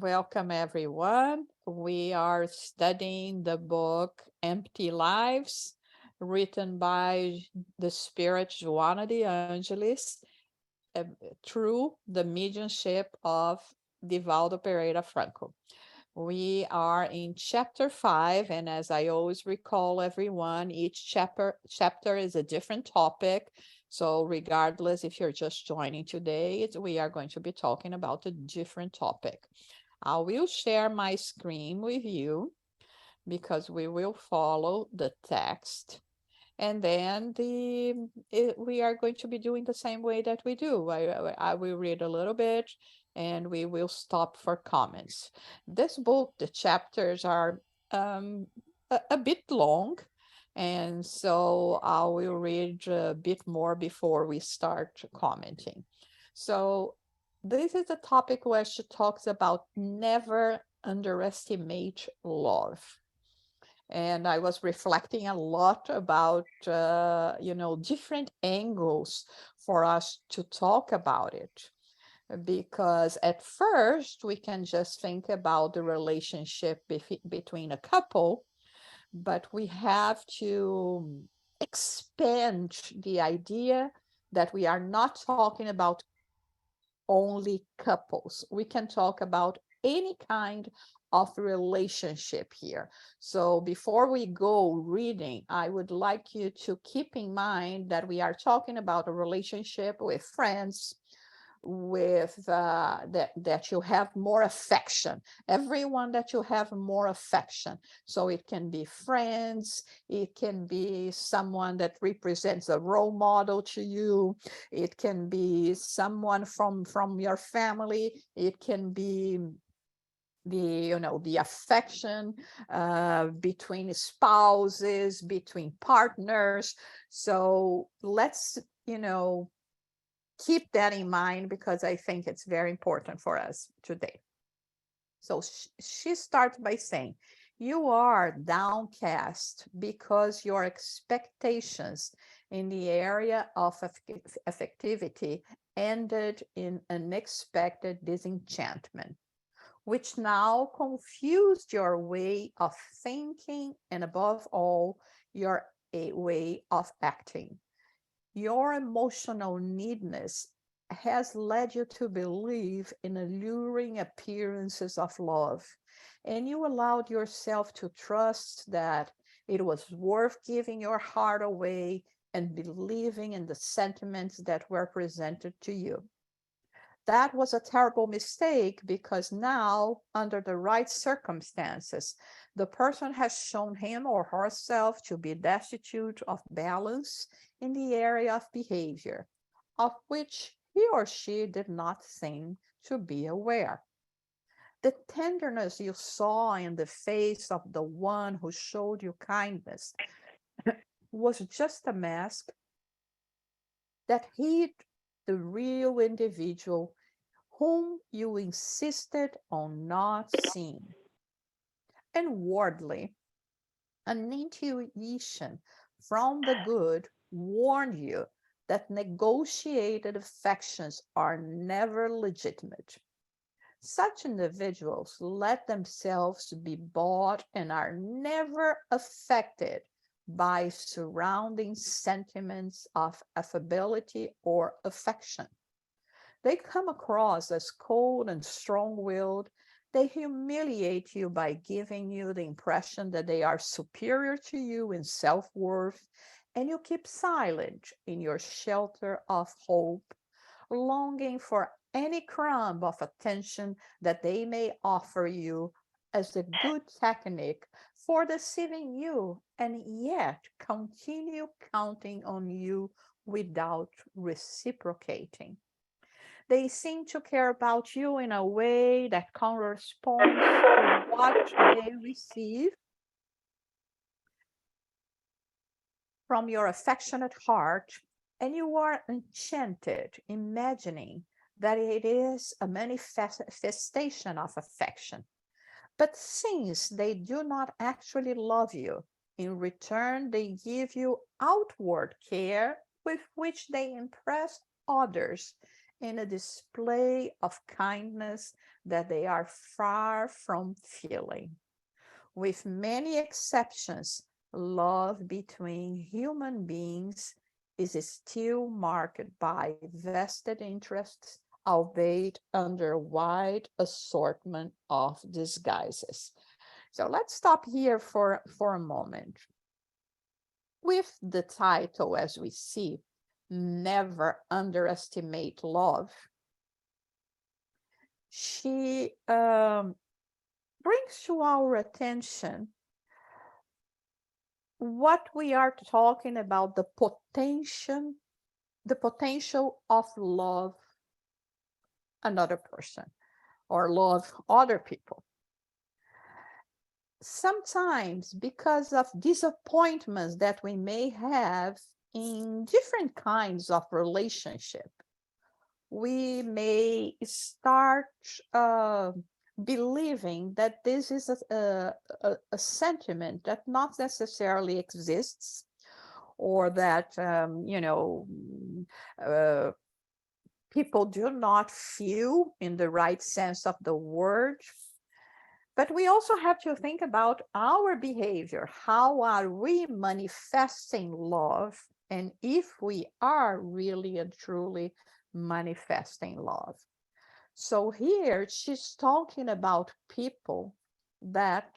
Welcome, everyone. We are studying the book Empty Lives, written by the Spirit Joanna de Angelis, uh, through the mediumship of Divaldo Franco. We are in chapter 5, and as I always recall everyone, each chapter is a different topic. So regardless if you're just joining today, we are going to be talking about a different topic. I will share my screen with you because we will follow the text. And then we are going to be doing the same way that we do. I will read a little bit and we will stop for comments. This book, the chapters are a bit long. And so I will read a bit more before we start commenting. So this is a topic where she talks about never underestimate love. And I was reflecting a lot about, different angles for us to talk about it. Because at first, we can just think about the relationship between a couple, but we have to expand the idea that we are not talking about only couples. We can talk about any kind of relationship here. So before we go reading, I would like you to keep in mind that we are talking about a relationship with friends, with that you have more affection, everyone that you have more affection. So it can be friends, it can be someone that represents a role model to you, it can be someone from your family, it can be the affection between spouses, between partners. So let's keep that in mind because I think it's very important for us today. So she starts by saying, you are downcast because your expectations in the area of affectivity ended in unexpected disenchantment, which now confused your way of thinking and above all, your way of acting. Your emotional needness has led you to believe in alluring appearances of love, and you allowed yourself to trust that it was worth giving your heart away and believing in the sentiments that were presented to you. That was a terrible mistake because now, under the right circumstances, the person has shown him or herself to be destitute of balance in the area of behavior, of which he or she did not seem to be aware. The tenderness you saw in the face of the one who showed you kindness was just a mask that hid the real individual whom you insisted on not seeing. Inwardly, an intuition from the good warned you that negotiated affections are never legitimate. Such individuals let themselves be bought and are never affected by surrounding sentiments of affability or affection. They come across as cold and strong-willed. They humiliate you by giving you the impression that they are superior to you in self-worth, and you keep silent in your shelter of hope, longing for any crumb of attention that they may offer you as a good technique for deceiving you, and yet continue counting on you without reciprocating. They seem to care about you in a way that corresponds to what they receive from your affectionate heart, and you are enchanted, imagining that it is a manifestation of affection. But since they do not actually love you, in return they give you outward care with which they impress others in a display of kindness that they are far from feeling. With many exceptions, love between human beings is still marked by vested interests, albeit under wide assortment of disguises. So let's stop here for a moment. With the title, as we see, Never Underestimate Love, she brings to our attention what we are talking about, the potential of love another person or love other people. Sometimes because of disappointments that we may have in different kinds of relationship, we may start believing that this is a sentiment that not necessarily exists, or that people do not feel in the right sense of the word. But we also have to think about our behavior. How are we manifesting love? And if we are really and truly manifesting love. So here she's talking about people that,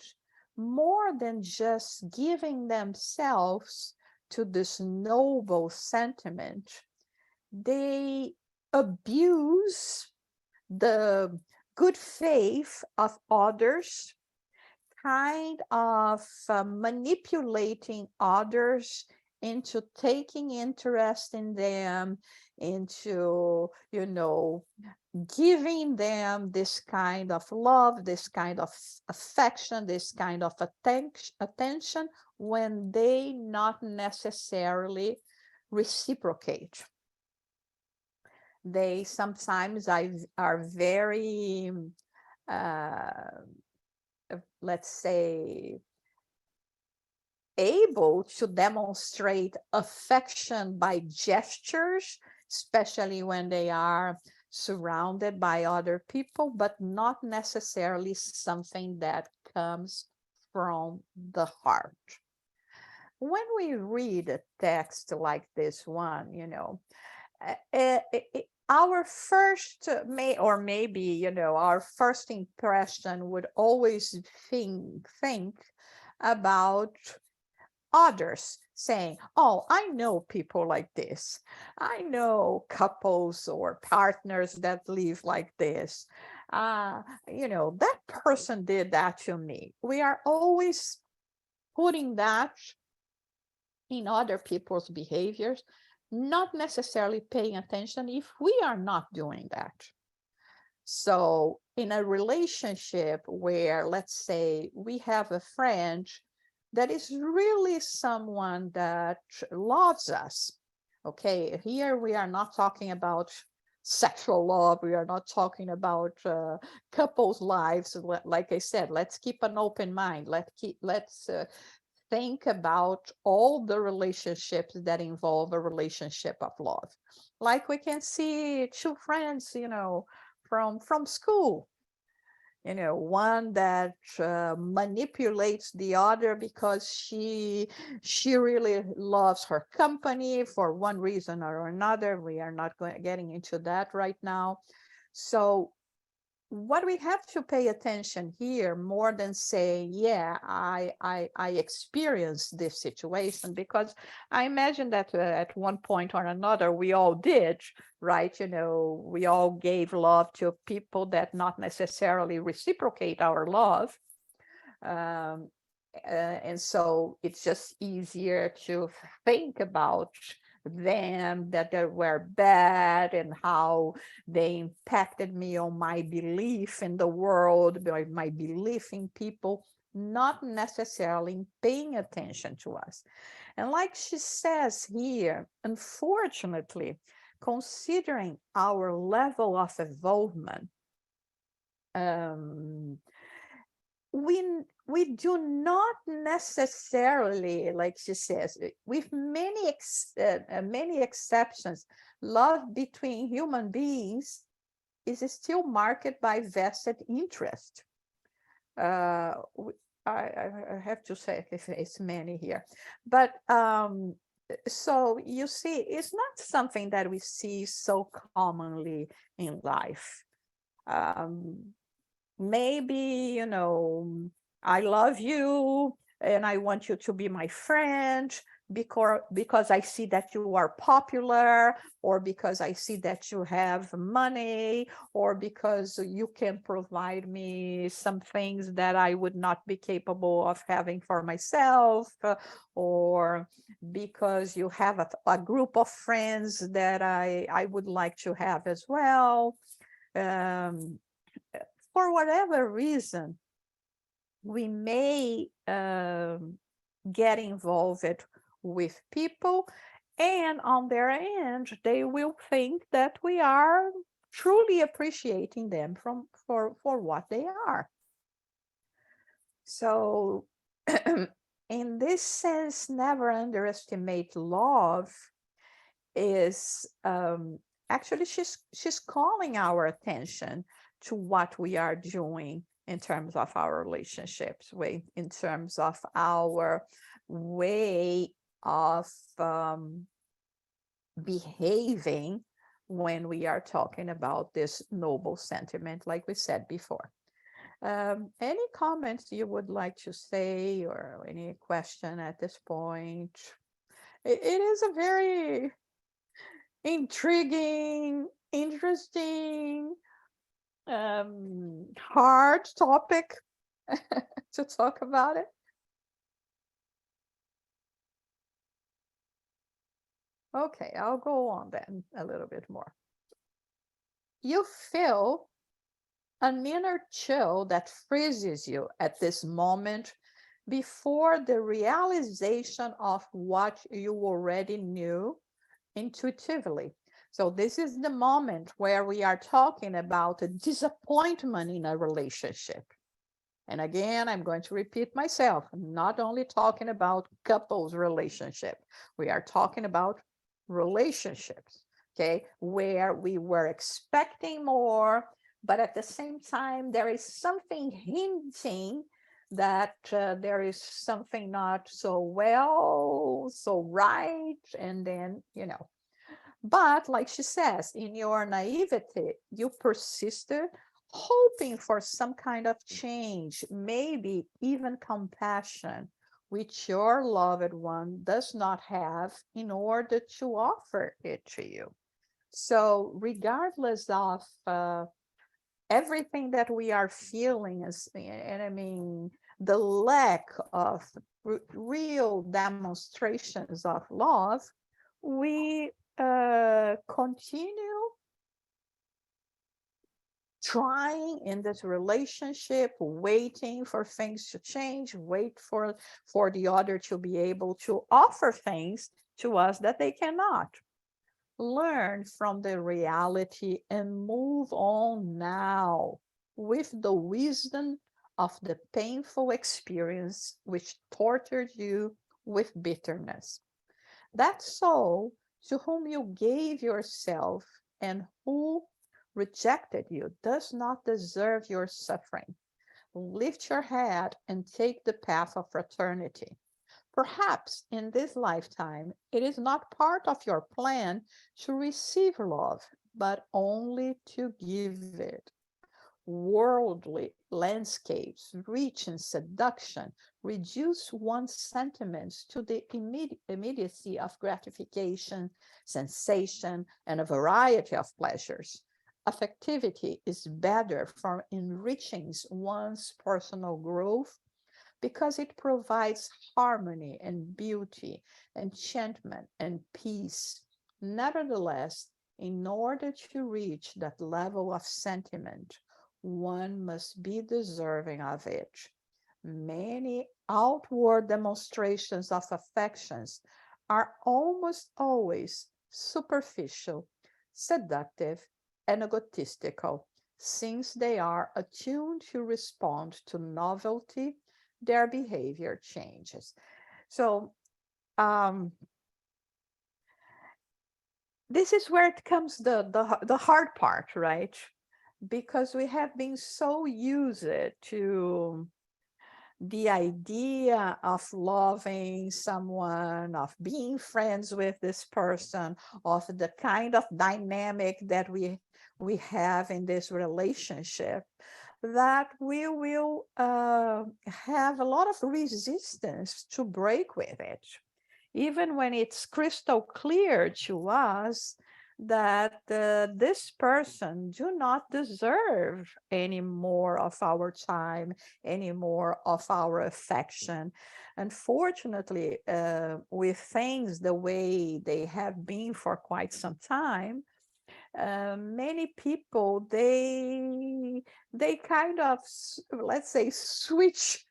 more than just giving themselves to this noble sentiment, they abuse the good faith of others, kind of manipulating others into taking interest in them, into, giving them this kind of love, this kind of affection, this kind of attention, when they not necessarily reciprocate. They sometimes are very, let's say, able to demonstrate affection by gestures, especially when they are surrounded by other people, but not necessarily something that comes from the heart. When we read a text like this one, our first our first impression would always think about others, saying, oh, I know people like this. I know couples or partners that live like this. That person did that to me. We are always putting that in other people's behaviors, not necessarily paying attention if we are not doing that. So in a relationship where, let's say, we have a friend that is really someone that loves us, okay, here we are not talking about sexual love, we are not talking about couples' lives. Like I said, let's keep an open mind. Let's think about all the relationships that involve a relationship of love. Like we can see two friends, from school, one that manipulates the other because she really loves her company for one reason or another. We are not getting into that right now. So what we have to pay attention here, more than saying, yeah, I experienced this situation, because I imagine that at one point or another we all did, right? We all gave love to people that not necessarily reciprocate our love. And so it's just easier to think about them, that they were bad, and how they impacted me on my belief in the world, my belief in people, not necessarily paying attention to us. And like she says here, unfortunately, considering our level of involvement, we do not necessarily, like she says, with many exceptions, love between human beings is still marked by vested interest. Uh, I have to say it's many here, but so you see, it's not something that we see so commonly in life. Um, Maybe, I love you and I want you to be my friend because I see that you are popular, or because I see that you have money, or because you can provide me some things that I would not be capable of having for myself, or because you have a group of friends that I would like to have as well. Um, for whatever reason, we may get involved with people, and on their end, they will think that we are truly appreciating them for what they are. So, in this sense, never underestimate love is actually she's calling our attention to what we are doing in terms of our relationships, in terms of our way of behaving when we are talking about this noble sentiment, like we said before. Any comments you would like to say, or any question at this point? It is a very intriguing, interesting, hard topic to talk about it. Okay, I'll go on then a little bit more. You feel an inner chill that freezes you at this moment before the realization of what you already knew intuitively. So this is the moment where we are talking about a disappointment in a relationship. And again, I'm going to repeat myself. I'm not only talking about couples relationship. We are talking about relationships, okay, where we were expecting more, but at the same time, there is something hinting that there is something not so well, so right, and then, but like she says, in your naivety, you persisted, hoping for some kind of change, maybe even compassion, which your loved one does not have, in order to offer it to you. So, regardless of everything that we are feeling, and I mean, the lack of real demonstrations of love, we continue trying in this relationship, waiting for things to change, wait for the other to be able to offer things to us that they cannot. Learn from the reality and move on now with the wisdom of the painful experience which tortured you with bitterness. That soul to whom you gave yourself and who rejected you does not deserve your suffering. Lift your head and take the path of fraternity. Perhaps in this lifetime, it is not part of your plan to receive love, but only to give it. Worldly landscapes, rich in seduction, reduce one's sentiments to the immediacy of gratification, sensation, and a variety of pleasures. Affectivity is better for enriching one's personal growth because it provides harmony and beauty, enchantment and peace. Nevertheless, in order to reach that level of sentiment, one must be deserving of it. Many outward demonstrations of affections are almost always superficial, seductive, and egotistical, since they are attuned to respond to novelty, their behavior changes. So this is where it comes the hard part, right? because we have been so used to the idea of loving someone, of being friends with this person, of the kind of dynamic that we have in this relationship, that we will have a lot of resistance to break with it, even when it's crystal clear to us that this person do not deserve any more of our time, any more of our affection. Unfortunately, with things the way they have been for quite some time, many people, they kind of let's say switch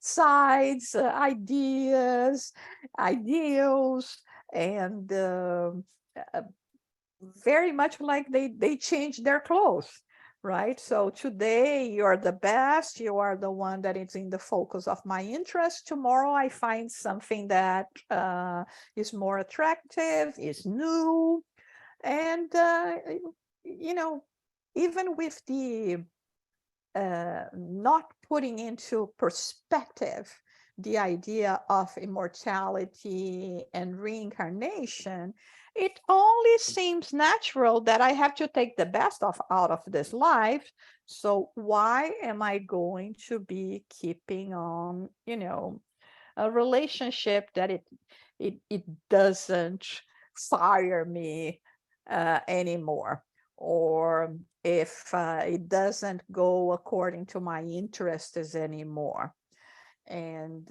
sides, ideas, ideals, and uh, very much like they change their clothes, right? So today you're the best, you are the one that is in the focus of my interest. Tomorrow I find something that is more attractive, is new, and you know, even with the not putting into perspective the idea of immortality and reincarnation, it only seems natural that I have to take the best of out of this life. So why am I going to be keeping on, a relationship that it doesn't fire me anymore, or if it doesn't go according to my interests anymore. And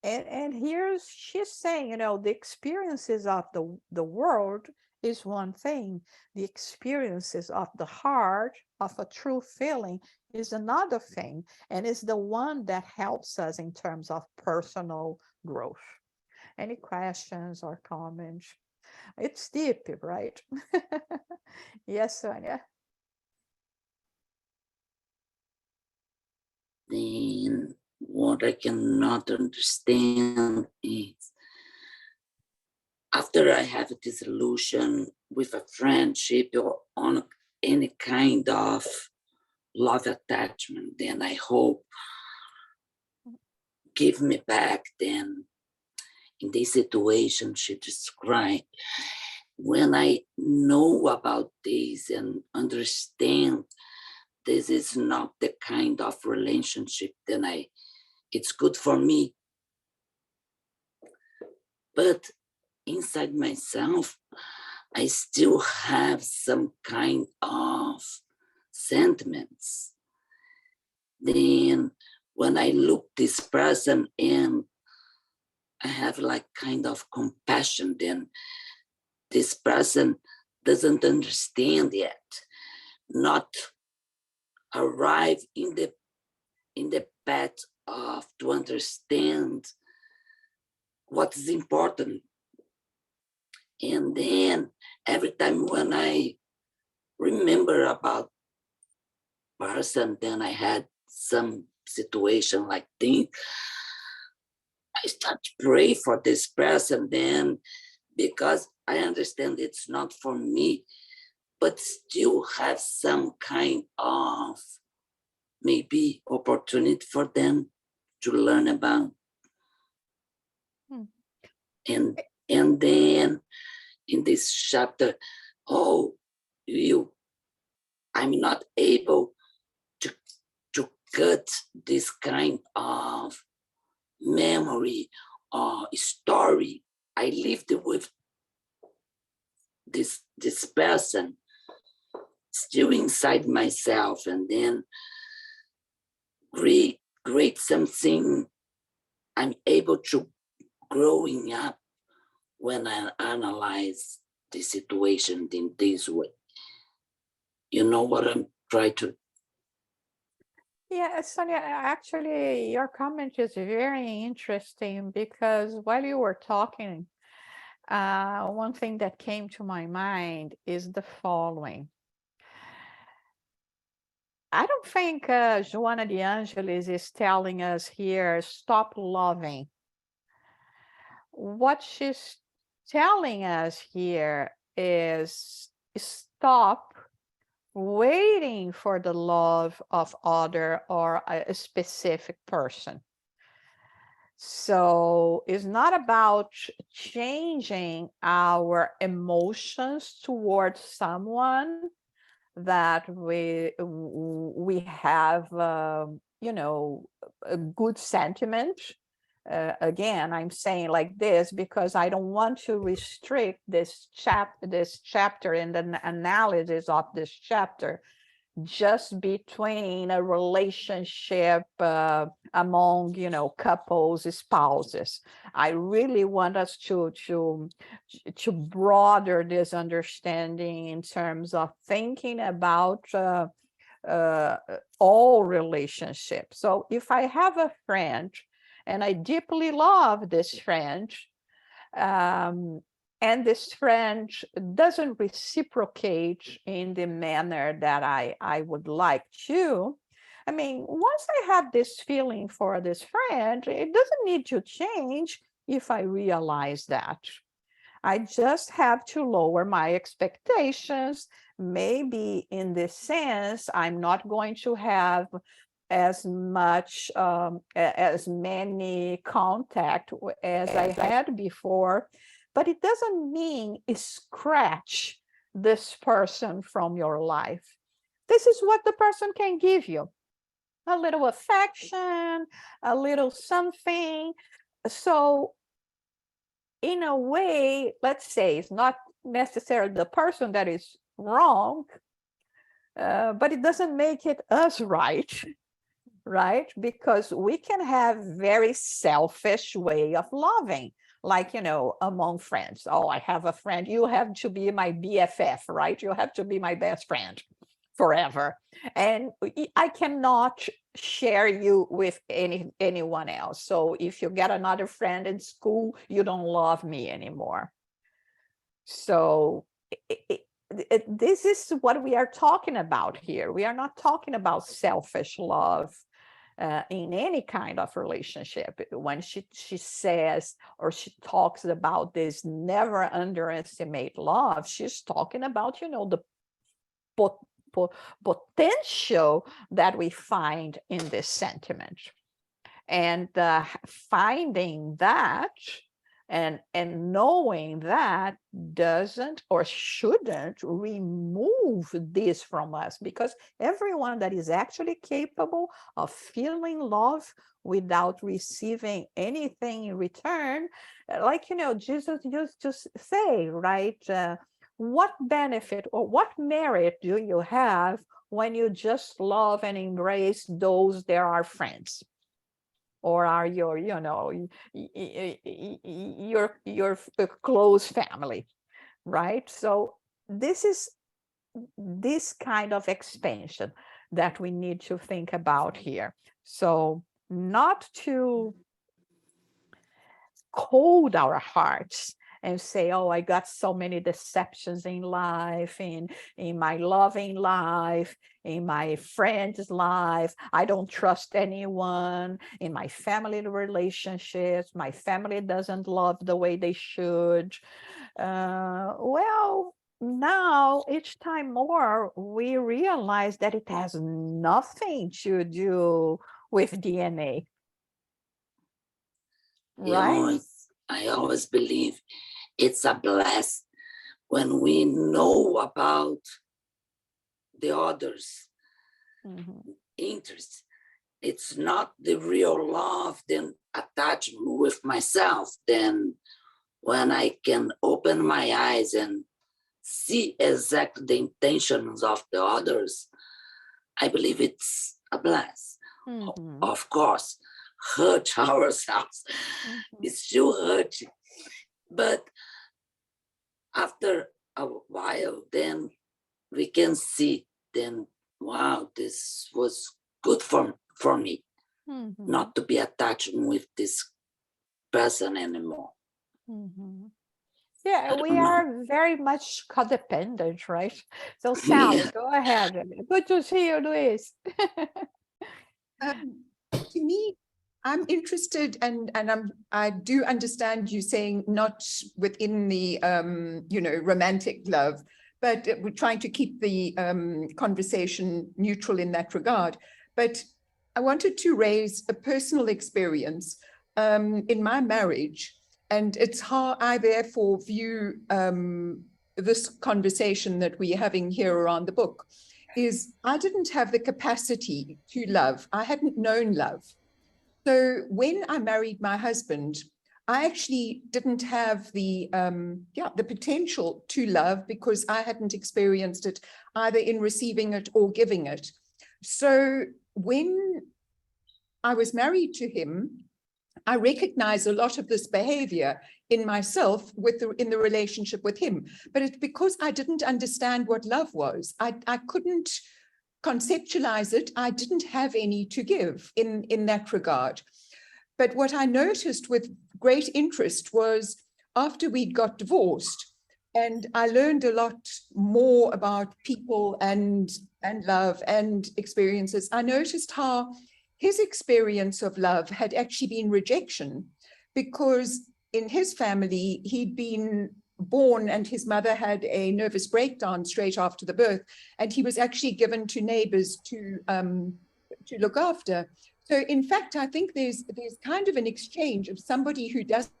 and here's she's saying, the experiences of the world is one thing, the experiences of the heart, of a true feeling, is another thing, and is the one that helps us in terms of personal growth. Any questions or comments? It's deep, right? Yes, Sonia. Then what I cannot understand is after I have a disillusion with a friendship or on any kind of love attachment, then I hope give me back. Then in this situation she described, when I know about this and understand this is not the kind of relationship, then it's good for me. But inside myself, I still have some kind of sentiments. Then when I look this person and I have like kind of compassion, then this person doesn't understand yet, not arrive in the path of to understand what is important. And then every time when I remember about person, then I had some situation like this, I start to pray for this person then, because I understand it's not for me, but still have some kind of maybe opportunity for them to learn about. Hmm. And and then in this chapter, oh, you, I'm not able to to cut this kind of memory or story I lived with this person still inside myself, and then create something I'm able to growing up when I analyze the situation in this way. You know what I'm trying to. Yeah, Sonia, actually, your comment is very interesting because while you were talking, one thing that came to my mind is the following. I don't think Joanna de Angelis is telling us here, stop loving. What she's telling us here is stop waiting for the love of other or a specific person. So it's not about changing our emotions towards someone that we have, a good sentiment. Again, I'm saying like this because I don't want to restrict this chapter in the analysis of this chapter just between a relationship among couples, spouses. I really want us to broaden this understanding in terms of thinking about all relationships. So if I have a friend and I deeply love this friend, and this friend doesn't reciprocate in the manner that I would like to, I mean, once I have this feeling for this friend, it doesn't need to change if I realize that. I just have to lower my expectations. Maybe in this sense, I'm not going to have as much, as many contact as I had before, but it doesn't mean scratch this person from your life. This is what the person can give you: a little affection, a little something. So in a way, let's say it's not necessarily the person that is wrong, but it doesn't make it us right, right? Because we can have very selfish way of loving, like, among friends. Oh, I have a friend. You have to be my BFF, right? You have to be my best friend forever. And I cannot share you with anyone else. So if you get another friend in school, you don't love me anymore. So this is what we are talking about here. We are not talking about selfish love in any kind of relationship. When she says, or she talks about this, never underestimate love, she's talking about, the potential that we find in this sentiment. And finding that and knowing that doesn't or shouldn't remove this from us, because everyone that is actually capable of feeling love without receiving anything in return, like Jesus used to say, right, what benefit or what merit do you have when you just love and embrace those that are friends, or are your your close family, right? So this is this kind of expansion that we need to think about here. So not to cold our hearts and say, oh, I got so many deceptions in life, in my loving life, in my friend's life. I don't trust anyone. In my family relationships, my family doesn't love the way they should. Well, now each time more, we realize that it has nothing to do with DNA, right? I always believe it's a blessing when we know about the others' interests. It's not the real love, then attachment with myself. Then when I can open my eyes and see exactly the intentions of the others, I believe it's a blessing. Of course, hurt ourselves. It's still hurting. But after a while, then we can see, then, wow, this was good for me, not to be attached with this person anymore. Yeah, we are very much codependent, right? So Sally, go ahead. Good to see you, Luis. To me, I'm interested, and I do understand you saying not within the romantic love, but we're trying to keep the conversation neutral in that regard. But I wanted to raise a personal experience in my marriage, and it's how I therefore view this conversation that we're having here around the book, is I didn't have the capacity to love. I hadn't known love. So when I married my husband, I actually didn't have the potential to love because I hadn't experienced it either in receiving it or giving it. So when I was married to him, I recognize a lot of this behavior in myself in the relationship with him. But it's because I didn't understand what love was. I couldn't conceptualize it. I didn't have any to give in that regard. But what I noticed with great interest was after we got divorced, and I learned a lot more about people and love and experiences, I noticed how his experience of love had actually been rejection, because in his family, he'd been born and his mother had a nervous breakdown straight after the birth, and he was actually given to neighbors to look after. So in fact, I think there's kind of an exchange of somebody who doesn't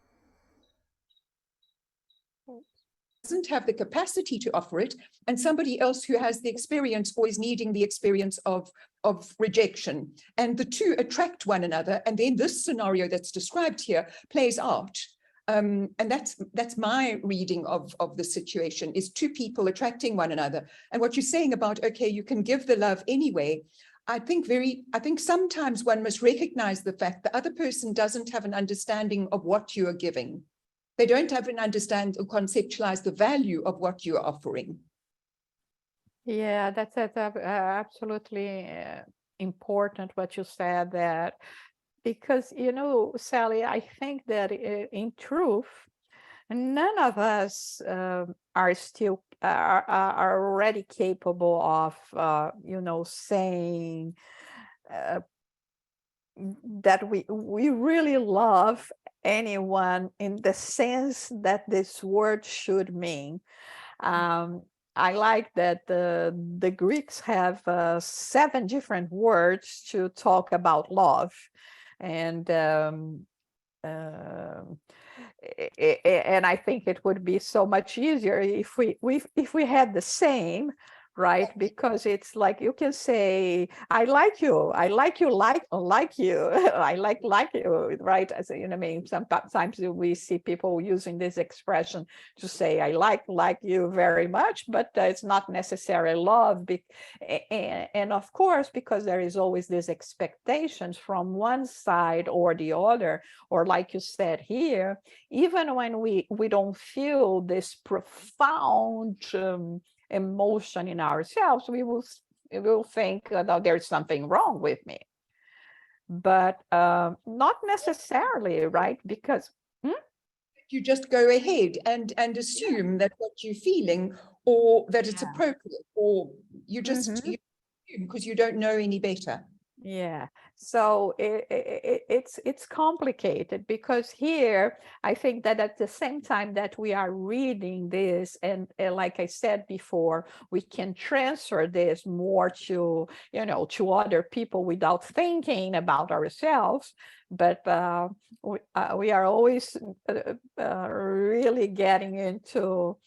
have the capacity to offer it, and somebody else who has the experience or is needing the experience of rejection. And the two attract one another. And then this scenario that's described here plays out. And that's my reading of the situation, is two people attracting one another. And what you're saying about, okay, you can give the love anyway, I think sometimes one must recognize the fact the other person doesn't have an understanding of what you are giving. They don't have an understand or conceptualize the value of what you're offering. Yeah, that's absolutely important what you said, that because, Sally, I think that in truth, none of us are still are already capable of saying that we really love anyone in the sense that this word should mean. I like that the Greeks have 7 different words to talk about love, and and I think it would be so much easier if we had the same, right? Because it's like you can say, I like you, like you, I like you, right? As I mean, sometimes we see people using this expression to say I like you very much, but it's not necessarily love. And of course, because there is always these expectations from one side or the other, or like you said here, even when we don't feel this profound emotion in ourselves, we will think that there's something wrong with me. But not necessarily, right? Because you just go ahead and assume that what you're feeling, or that it's appropriate, or you just because you don't know any better. Yeah, so it's complicated, because here I think that at the same time that we are reading this, and like I said before, we can transfer this more to to other people without thinking about ourselves. But we are always really getting into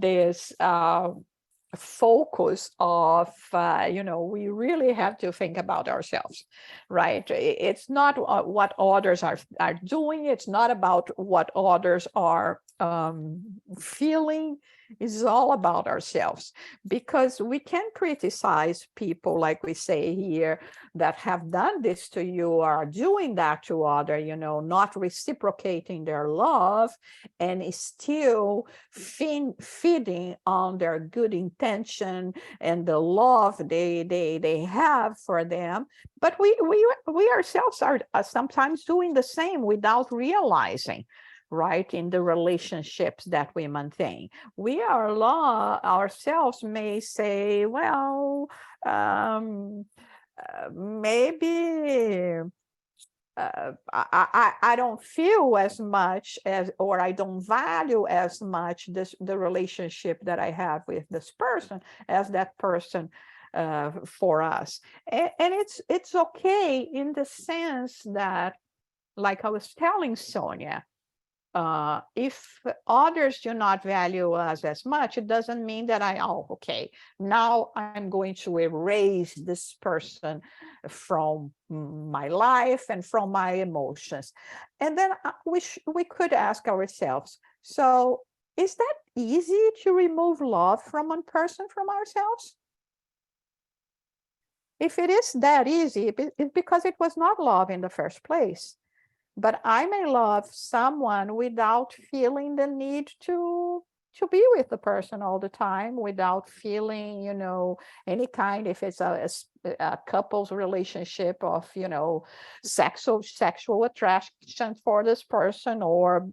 this focus of we really have to think about ourselves, right? It's not what others are doing, it's not about what others are feeling. It's all about ourselves, because we can criticize people, like we say here, that have done this to you or are doing that to other, not reciprocating their love, and still feeding on their good intention and the love they have for them. But we ourselves are sometimes doing the same without realizing, right? In the relationships that we maintain, we ourselves may say, well, maybe I don't feel as much as, or I don't value as much the relationship that I have with this person as that person for us. And it's okay in the sense that, like I was telling Sonia, if others do not value us as much, it doesn't mean that okay, now I'm going to erase this person from my life and from my emotions. And then we could ask ourselves, so is that easy to remove love from one person from ourselves? If it is that easy, it's because it was not love in the first place. But I may love someone without feeling the need to be with the person all the time, without feeling, any kind, if it's a couple's relationship of, sexual attraction for this person, or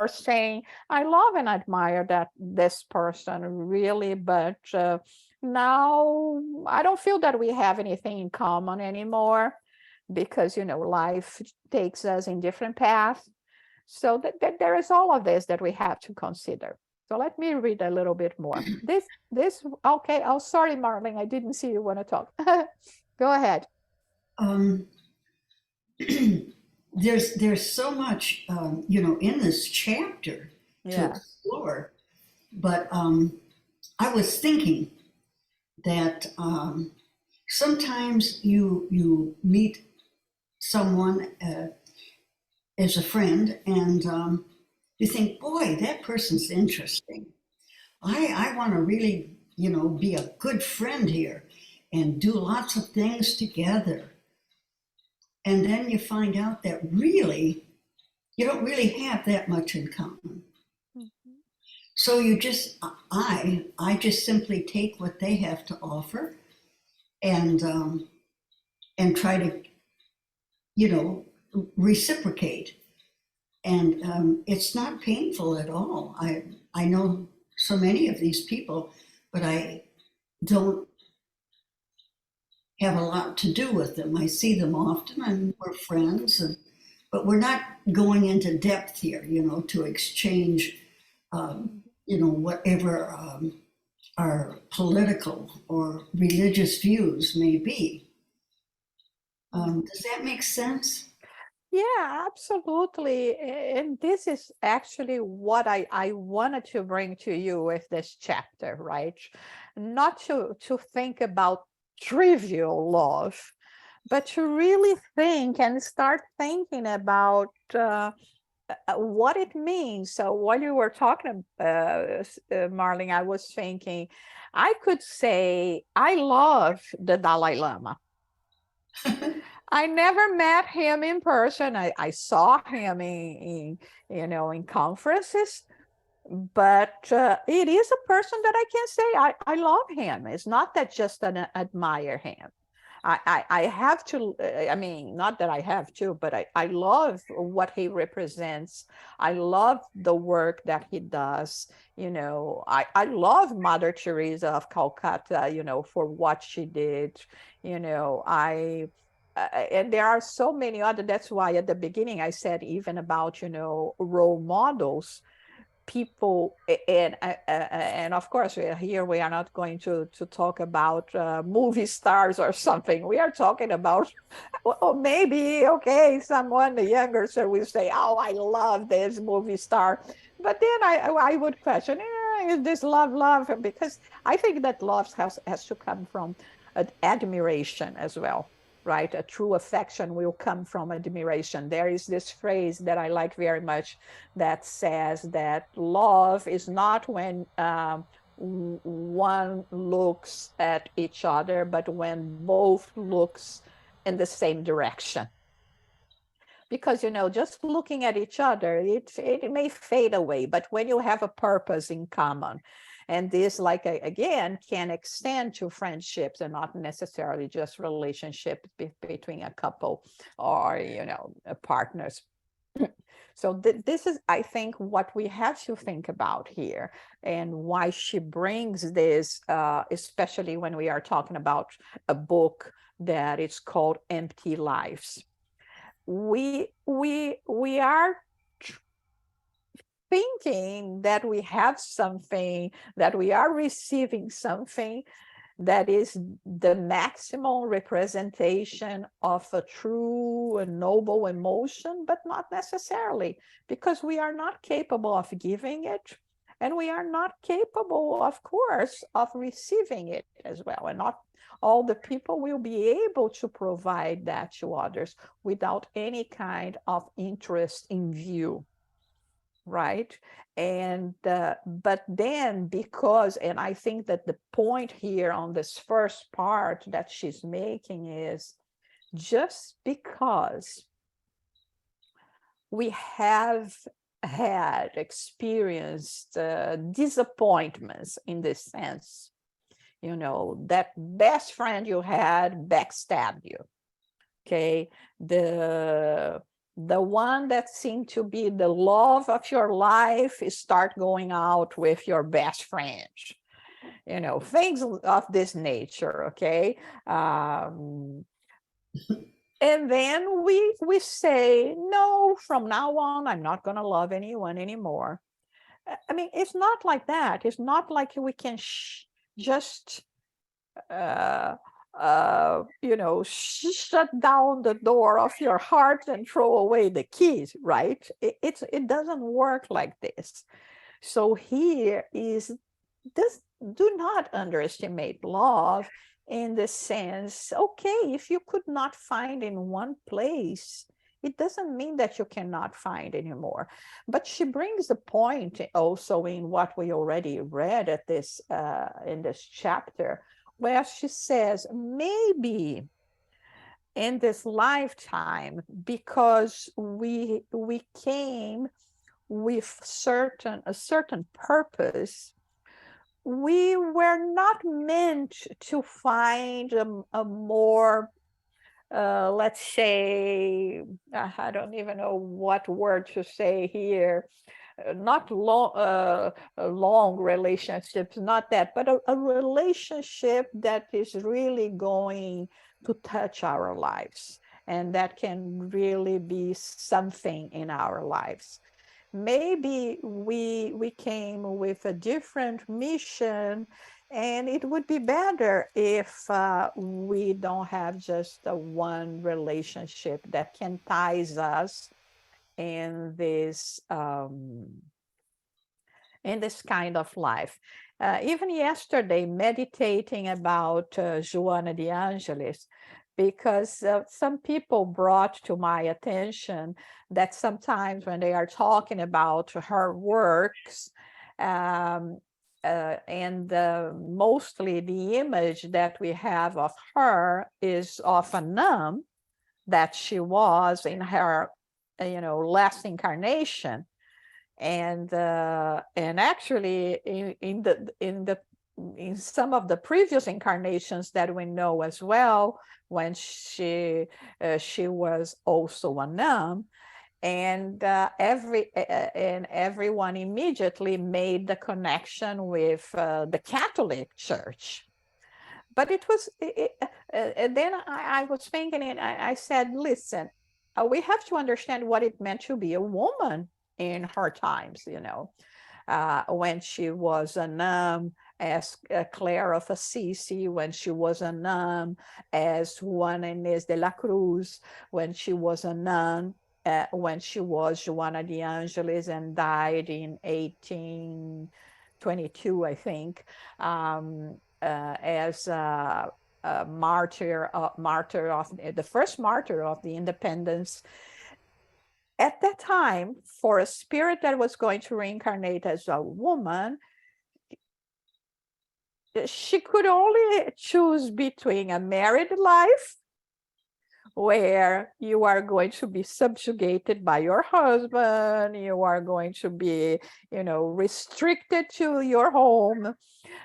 saying, I love and admire this person really, but now I don't feel that we have anything in common anymore, because life takes us in different paths. So that there is all of this that we have to consider. So let me read a little bit more. Okay. Oh, sorry, Marlene, I didn't see you want to talk. Go ahead. There's so much in this chapter to Yeah. explore, but I was thinking that sometimes you meet someone as a friend, and you think, boy, that person's interesting. I want to really, be a good friend here and do lots of things together. And then you find out that really, you don't really have that much in common. Mhm. So I just simply take what they have to offer and try to, reciprocate. And it's not painful at all. I know so many of these people, but I don't have a lot to do with them. I see them often and we're friends, but we're not going into depth here, to exchange, whatever our political or religious views may be. Does that make sense? Yeah, absolutely. And this is actually what I wanted to bring to you with this chapter, right? Not to think about trivial love, but to really think and start thinking about what it means. So while you were talking, Marlene, I was thinking, I could say I love the Dalai Lama. I never met him in person. I saw him in conferences, but it is a person that I can say I love him. It's not that just an admire him. I have to, I mean, not that I have to, but I love what he represents. I love the work that he does. I love Mother Teresa of Calcutta, for what she did. And there are so many other, that's why at the beginning I said even about, role models, people, and of course here we are not going to talk about movie stars or something. We are talking about, well, maybe, okay, someone younger so will say, oh, I love this movie star, but then I would question, is this love? Because I think that love has to come from admiration as well, right? A true affection will come from admiration. There is this phrase that I like very much that says that love is not when one looks at each other, but when both looks in the same direction. Because just looking at each other, it may fade away, but when you have a purpose in common, and this, like, again, can extend to friendships and not necessarily just relationships between a couple or partners. So this is, I think, what we have to think about here, and why she brings this, especially when we are talking about a book that is called Empty Lives. we are thinking that we have something, that we are receiving something that is the maximum representation of a true and noble emotion, but not necessarily, because we are not capable of giving it, and we are not capable, of course, of receiving it as well. And not all the people will be able to provide that to others without any kind of interest in view, right? And but then, because, and I think that the point here on this first part that she's making is, just because we have had experienced disappointments, in this sense, you know, that best friend you had backstabbed you, okay, the one that seemed to be the love of your life is start going out with your best friend, you know, things of this nature, okay. And then we say, no, from now on I'm not going to love anyone anymore. I mean, it's not like that. It's not like we can just you know, shut down the door of your heart and throw away the keys, right? It doesn't work like this. So here is this: do not underestimate love, in the sense, okay, if you could not find in one place, it doesn't mean that you cannot find anymore. But she brings a point also in what we already read at this in this chapter, where she says, maybe in this lifetime, because we came with a certain purpose, we were not meant to find a more let's say, I don't even know what word to say here, not long relationships, not that, but a relationship that is really going to touch our lives, and that can really be something in our lives. Maybe we came with a different mission, and it would be better if we don't have just one relationship that can ties us in this kind of life. Even yesterday, meditating about Joanna de Angelis, because some people brought to my attention that sometimes when they are talking about her works, and mostly the image that we have of her is of a nun that she was in her, last incarnation, and actually in some of the previous incarnations that we know as well, when she was also a nun, and everyone immediately made the connection with the Catholic Church. But it was, and then I was thinking, and I said, listen, we have to understand what it meant to be a woman in her times, when she was a nun as Clare of Assisi, when she was a nun as Juana Inés de la Cruz, when she was a nun, when she was Joanna de Angelis and died in 1822, I think, as a martyr of the first martyr of the independence. At that time, for a spirit that was going to reincarnate as a woman, she could only choose between a married life, where you are going to be subjugated by your husband, you are going to be, restricted to your home,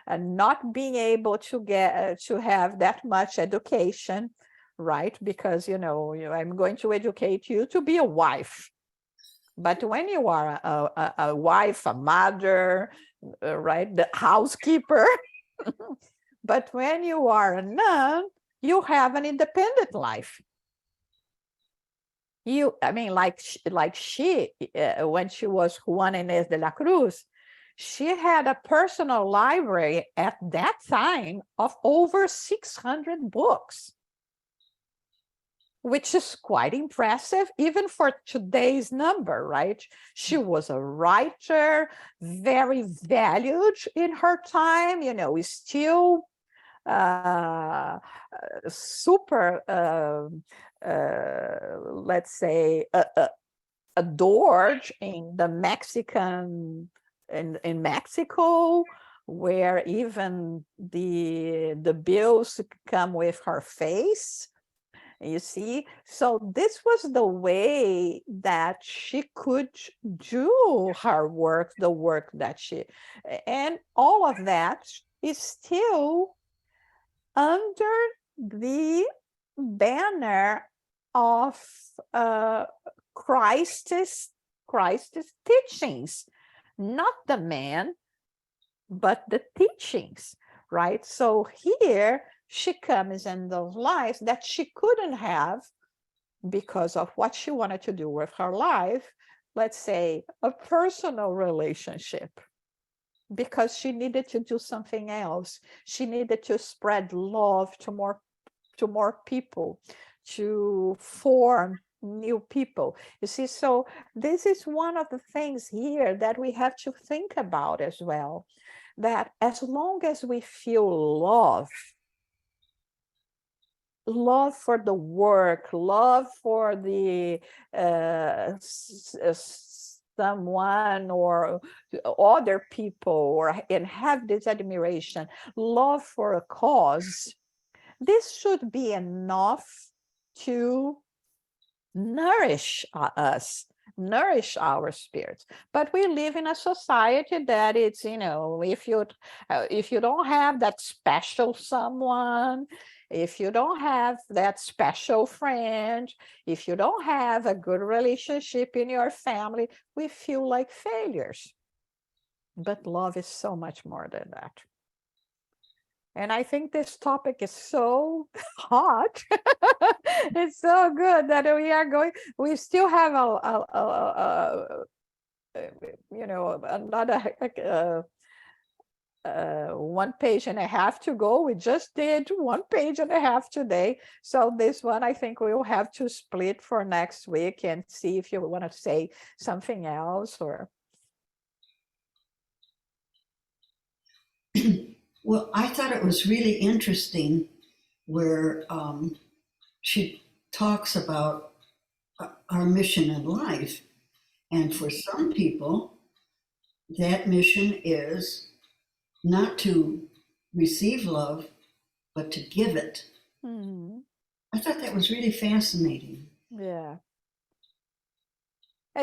and not being able to get to have that much education, right? Because I'm going to educate you to be a wife. But when you are a wife, a mother, right, the housekeeper, but when you are a nun, you have an independent life. I mean, like she, when she was Juana Inés de la Cruz, she had a personal library at that time of over 600 books, which is quite impressive, even for today's number, right? She was a writer, very valued in her time, is still super, let's say, adored in the in Mexico, where even the bills come with her face. You see, so this was the way that she could do her work, the work that and all of that is still under the banner of Christ's teachings, not the man, but the teachings, right? So here she comes in those lives that she couldn't have because of what she wanted to do with her life, let's say a personal relationship, because she needed to do something else. She needed to spread love to more people, to form new people. You see, so this is one of the things here that we have to think about as well, that as long as we feel love for the work, love for the someone or other people, and have this admiration, love for a cause, this should be enough to nourish us, nourish our spirits. But we live in a society that it's, if you don't have that special someone, if you don't have that special friend, if you don't have a good relationship in your family, we feel like failures. But love is so much more than that. And I think this topic is so hot. It's so good that we still have another 1.5 pages to go. We just did 1.5 pages today. So this one, I think we'll have to split for next week and see if you want to say something else or. Well, I thought it was really interesting where she talks about our mission in life. And for some people, that mission is not to receive love, but to give it. Mm-hmm. I thought that was really fascinating. Yeah.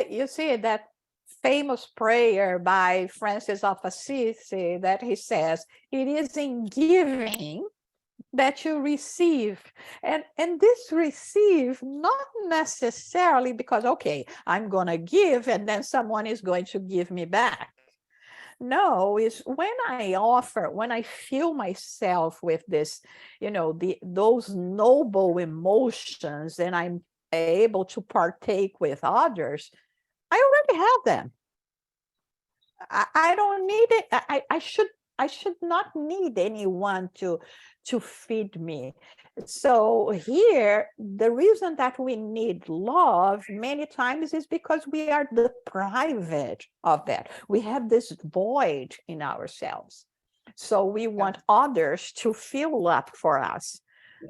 You see that famous prayer by Francis of Assisi that he says, it is in giving that you receive. And this receive, not necessarily because, okay, I'm going to give and then someone is going to give me back. No, is when I feel myself with this, those noble emotions, and I'm able to partake with others, I already have them. I don't need it. I should not need anyone to feed me. So here, the reason that we need love many times is because we are deprived of that. We have this void in ourselves. So we want others to fill up for us.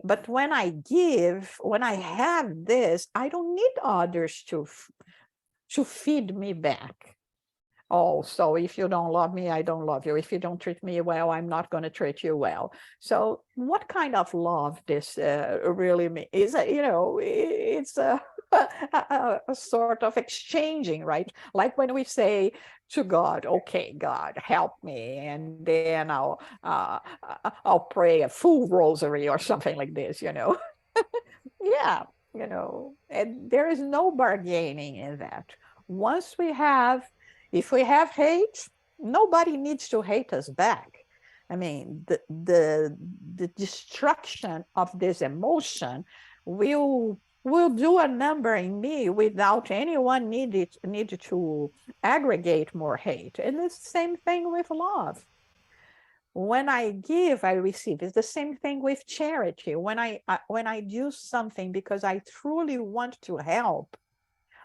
But when I give, when I have this, I don't need others to feed me back. Oh, so if you don't love me, I don't love you. If you don't treat me well, I'm not going to treat you well. So what kind of love this really means? It's a sort of exchanging, right? Like when we say to God, okay, God, help me. And then I'll pray a full rosary or something like this, Yeah, and there is no bargaining in that. Once if we have hate, nobody needs to hate us back. I mean, the destruction of this emotion will will do a number in me without anyone needed to aggregate more hate. And it's the same thing with love. When I give, I receive. It's the same thing with charity. When I do something because I truly want to help,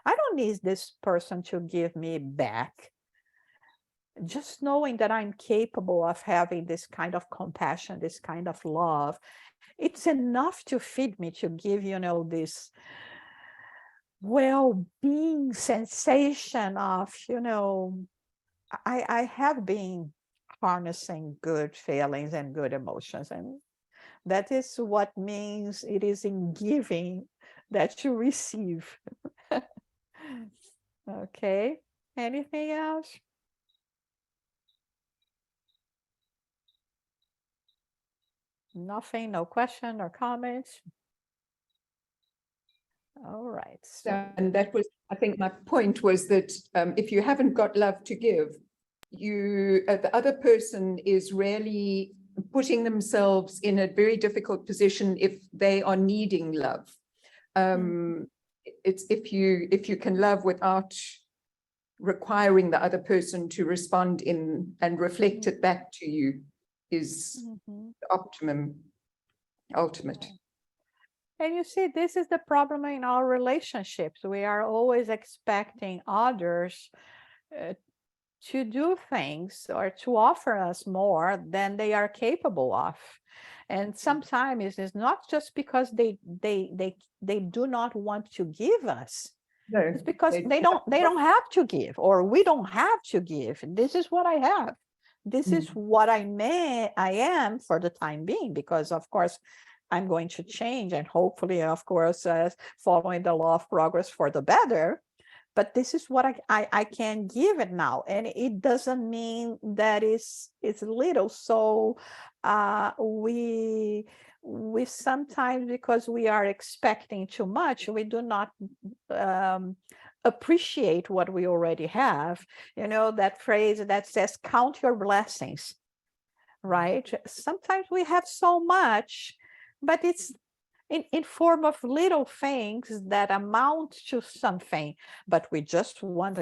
I don't need this person to give me back. Just knowing that I'm capable of having this kind of compassion, this kind of love, it's enough to feed me, to give, this well-being sensation of, I have been harnessing good feelings and good emotions. And that is what means it is in giving that you receive. Okay. Anything else? Nothing, no question or comments? All right. So, And that was, I think my point was that if you haven't got love to give, the other person is really putting themselves in a very difficult position if they are needing love. It's if you can love without requiring the other person to respond in and reflect it back to you is the ultimate. and you see, this is the problem in our relationships. We are always expecting others to do things or to offer us more than they are capable of. And sometimes it's not just because they do not want to give us. No, It's because they don't have to give, or we don't have to give. This is what I have. This is what I am for the time being, because of course I'm going to change, and hopefully, of course, following the law of progress for the better. But this is what I can give it now, and it doesn't mean that it's little. So we sometimes, because we are expecting too much, we do not appreciate what we already have. That phrase that says, count your blessings, right? Sometimes we have so much, but it's in form of little things that amount to something, but we just want,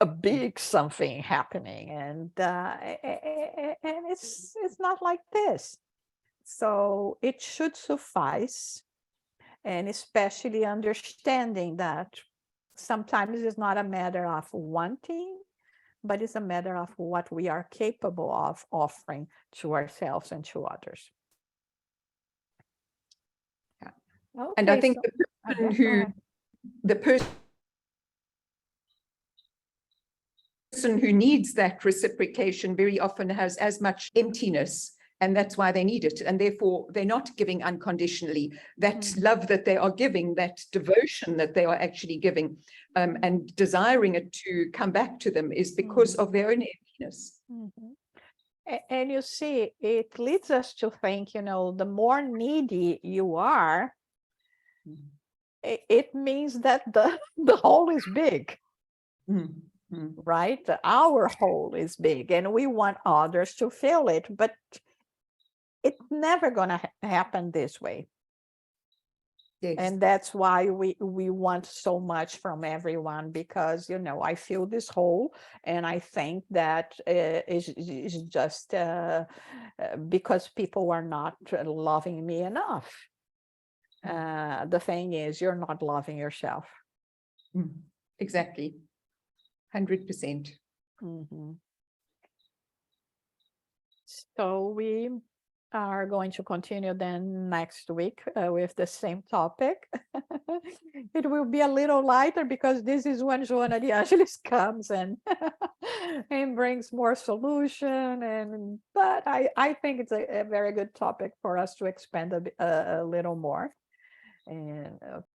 a big something happening, and it's not like this. So it should suffice, and especially understanding that sometimes it's not a matter of wanting, but it's a matter of what we are capable of offering to ourselves and to others. Okay, and I think so, the person who needs that reciprocation very often has as much emptiness, and that's why they need it, and therefore they're not giving unconditionally. That love that they are giving, that devotion that they are actually giving, and desiring it to come back to them, is because of their own emptiness. And you see, it leads us to think, the more needy you are, it means that the hole is big. Right? Our hole is big, and we want others to fill it, but it's never going to happen this way. Yes. And that's why we want so much from everyone, because I feel this hole, and I think that is just because people are not loving me enough. The thing is, you're not loving yourself. Exactly. 100%. So we are going to continue then next week with the same topic. It will be a little lighter, because this is when Joanna de Angelis comes and and brings more solution. But I think it's a very good topic for us to expand a little more. And